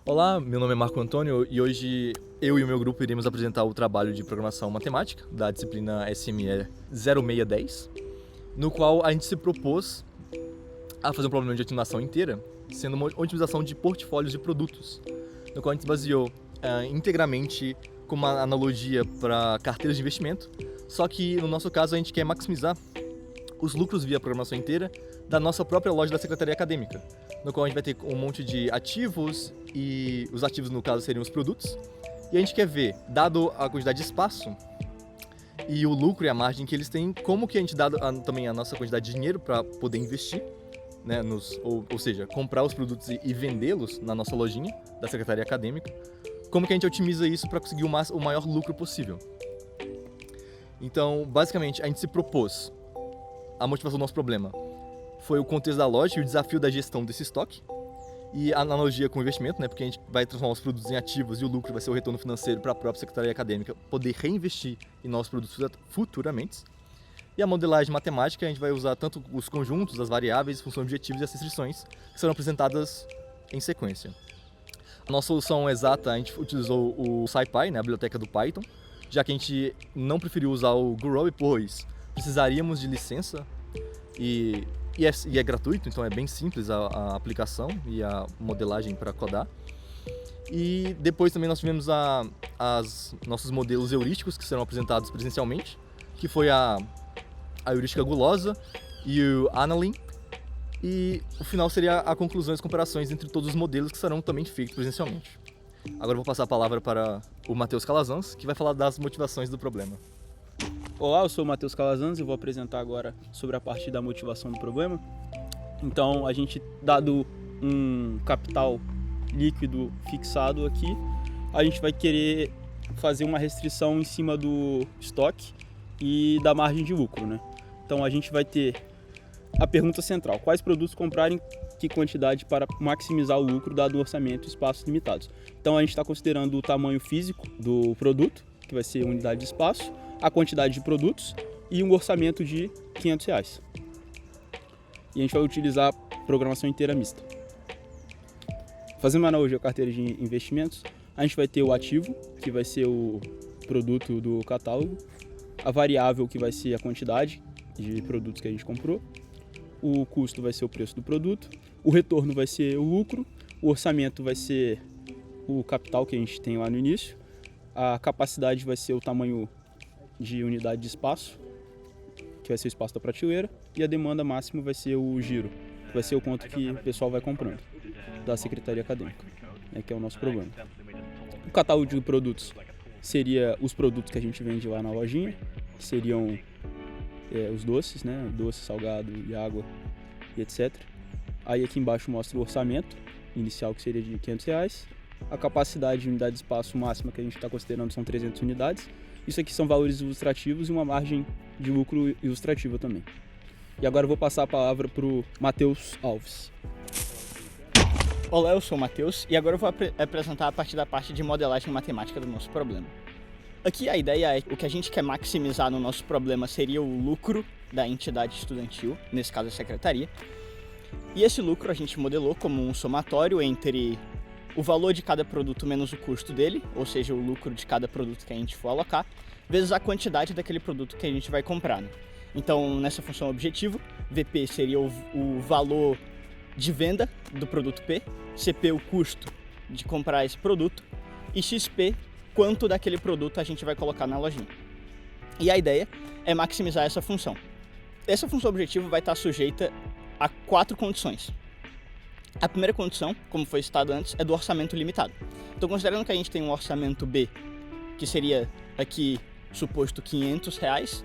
Olá, meu nome é Marco Antônio e hoje eu e o meu grupo iremos apresentar o trabalho de programação matemática da disciplina SME 0610, no qual a gente se propôs a fazer um problema de otimização inteira, sendo uma otimização de portfólios de produtos, no qual a gente se baseou integralmente com uma analogia para carteiras de investimento, só que no nosso caso a gente quer maximizar os lucros via programação inteira da nossa própria loja da Secretaria Acadêmica, no qual a gente vai ter um monte de ativos e os ativos no caso seriam os produtos, e a gente quer ver, dado a quantidade de espaço e o lucro e a margem que eles têm, como que a gente, dado também a nossa quantidade de dinheiro para poder investir, né, ou seja, comprar os produtos e vendê-los na nossa lojinha da Secretaria Acadêmica, como que a gente otimiza isso para conseguir o maior lucro possível. Então, basicamente, a gente se propôs a motivação do nosso problema foi o contexto da loja e o desafio da gestão desse estoque e a analogia com o investimento, né, porque a gente vai transformar os produtos em ativos e o lucro vai ser o retorno financeiro para a própria Secretaria Acadêmica poder reinvestir em novos produtos futuramente. E a modelagem matemática, a gente vai usar tanto os conjuntos, as variáveis, funções objetivos e as restrições que serão apresentadas em sequência. A nossa solução exata, a gente utilizou o SciPy, né, a biblioteca do Python, já que a gente não preferiu usar o Grow, pois precisaríamos de licença e é gratuito, então é bem simples a aplicação e a modelagem para codar. E depois também nós tivemos nossos modelos heurísticos que serão apresentados presencialmente, que foi a heurística gulosa e o Analin. E o final seria a conclusão e as comparações entre todos os modelos que serão também feitos presencialmente. Agora eu vou passar a palavra para o Matheus Calazans, que vai falar das motivações do problema. Olá, eu sou o Matheus Calazans e vou apresentar agora sobre a parte da motivação do problema. Então, a gente, dado um capital líquido fixado aqui, a gente vai querer fazer uma restrição em cima do estoque e da margem de lucro, né? Então, a gente vai ter a pergunta central: quais produtos comprar em que quantidade para maximizar o lucro dado o orçamento e espaços limitados? Então, a gente está considerando o tamanho físico do produto, que vai ser unidade de espaço, a quantidade de produtos e um orçamento de R$500. E a gente vai utilizar programação inteira mista. Fazendo uma analogia à carteira de investimentos, a gente vai ter o ativo, que vai ser o produto do catálogo, a variável, que vai ser a quantidade de produtos que a gente comprou, o custo vai ser o preço do produto, o retorno vai ser o lucro, o orçamento vai ser o capital que a gente tem lá no início, a capacidade vai ser o tamanho de unidade de espaço, que vai ser o espaço da prateleira, e a demanda máxima vai ser o giro, que vai ser o quanto que o pessoal vai comprando da Secretaria Acadêmica, né, que é o nosso problema. O catálogo de produtos seria os produtos que a gente vende lá na lojinha, que seriam os doces, né, doce, salgado e água e etc. Aí aqui embaixo mostra o orçamento inicial, que seria de R$500. A capacidade de unidade de espaço máxima que a gente está considerando são 300 unidades. Isso aqui são valores ilustrativos e uma margem de lucro ilustrativa também. E agora eu vou passar a palavra para o Matheus Alves. Olá, eu sou o Matheus e agora eu vou apresentar a partir da parte de modelagem matemática do nosso problema. Aqui a ideia é o que a gente quer maximizar no nosso problema seria o lucro da entidade estudantil, nesse caso a secretaria. E esse lucro a gente modelou como um somatório entre o valor de cada produto menos o custo dele, ou seja, o lucro de cada produto que a gente for alocar, vezes a quantidade daquele produto que a gente vai comprar, né? Então, nessa função objetivo, VP seria o valor de venda do produto P, CP o custo de comprar esse produto e XP quanto daquele produto a gente vai colocar na lojinha. E a ideia é maximizar essa função. Essa função objetivo vai estar sujeita a 4 condições. A primeira condição, como foi citado antes, é do orçamento limitado. Então, considerando que a gente tem um orçamento B, que seria aqui suposto R$500,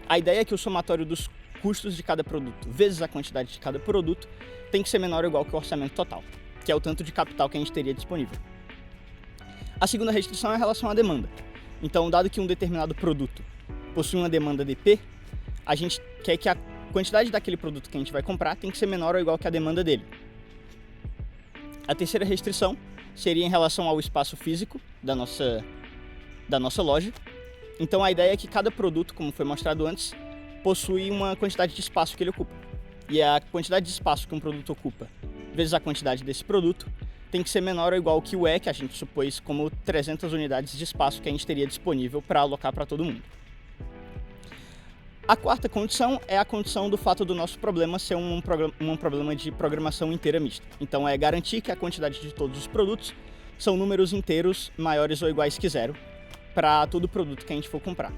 a ideia é que o somatório dos custos de cada produto vezes a quantidade de cada produto tem que ser menor ou igual que o orçamento total, que é o tanto de capital que a gente teria disponível. A segunda restrição é em relação à demanda. Então, dado que um determinado produto possui uma demanda de P, a gente quer que a quantidade daquele produto que a gente vai comprar tem que ser menor ou igual que a demanda dele. A terceira restrição seria em relação ao espaço físico da nossa loja. Então a ideia é que cada produto, como foi mostrado antes, possui uma quantidade de espaço que ele ocupa. E a quantidade de espaço que um produto ocupa vezes a quantidade desse produto tem que ser menor ou igual que o E, que a gente supôs como 300 unidades de espaço que a gente teria disponível para alocar para todo mundo. A quarta condição é a condição do fato do nosso problema ser um problema de programação inteira mista. Então é garantir que a quantidade de todos os produtos são números inteiros maiores ou iguais que zero para todo produto que a gente for comprar.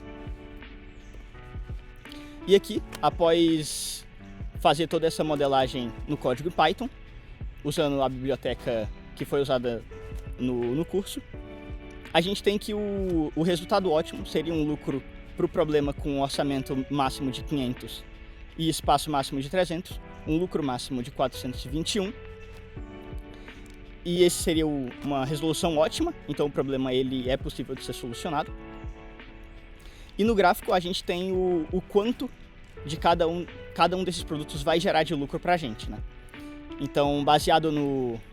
E aqui, após fazer toda essa modelagem no código Python, usando a biblioteca que foi usada no curso, a gente tem que o resultado ótimo seria um lucro para o problema com um orçamento máximo de 500 e espaço máximo de 300, um lucro máximo de 421. E esse seria uma resolução ótima, então o problema ele é possível de ser solucionado. E no gráfico a gente tem o quanto de cada um desses produtos vai gerar de lucro para a gente, né? Então, baseado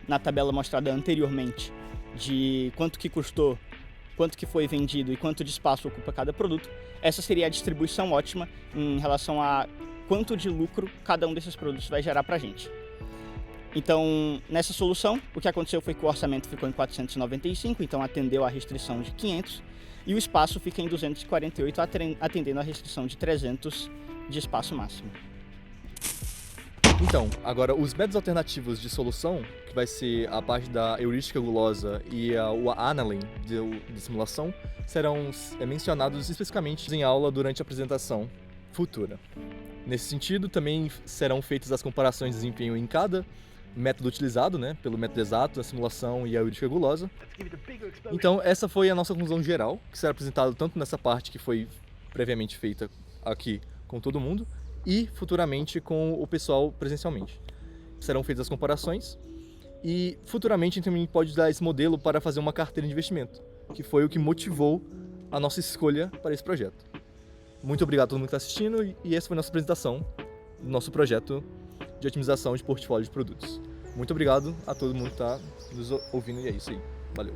na tabela mostrada anteriormente, de quanto que custou, quanto que foi vendido e quanto de espaço ocupa cada produto, essa seria a distribuição ótima em relação a quanto de lucro cada um desses produtos vai gerar para a gente. Então, nessa solução, o que aconteceu foi que o orçamento ficou em 495, então atendeu a restrição de 500, e o espaço fica em 248, atendendo a restrição de 300 de espaço máximo. Então, agora os métodos alternativos de solução, que vai ser a parte da heurística gulosa e o Analem de simulação, serão mencionados especificamente em aula durante a apresentação futura. Nesse sentido, também serão feitas as comparações de desempenho em cada método utilizado, né, pelo método exato, a simulação e a heurística gulosa. Então, essa foi a nossa conclusão geral, que será apresentada tanto nessa parte que foi previamente feita aqui com todo mundo, e futuramente com o pessoal presencialmente. Serão feitas as comparações e futuramente a gente também pode usar esse modelo para fazer uma carteira de investimento, que foi o que motivou a nossa escolha para esse projeto. Muito obrigado a todo mundo que está assistindo e essa foi a nossa apresentação do nosso projeto de otimização de portfólio de produtos. Muito obrigado a todo mundo que está nos ouvindo e é isso aí. Valeu!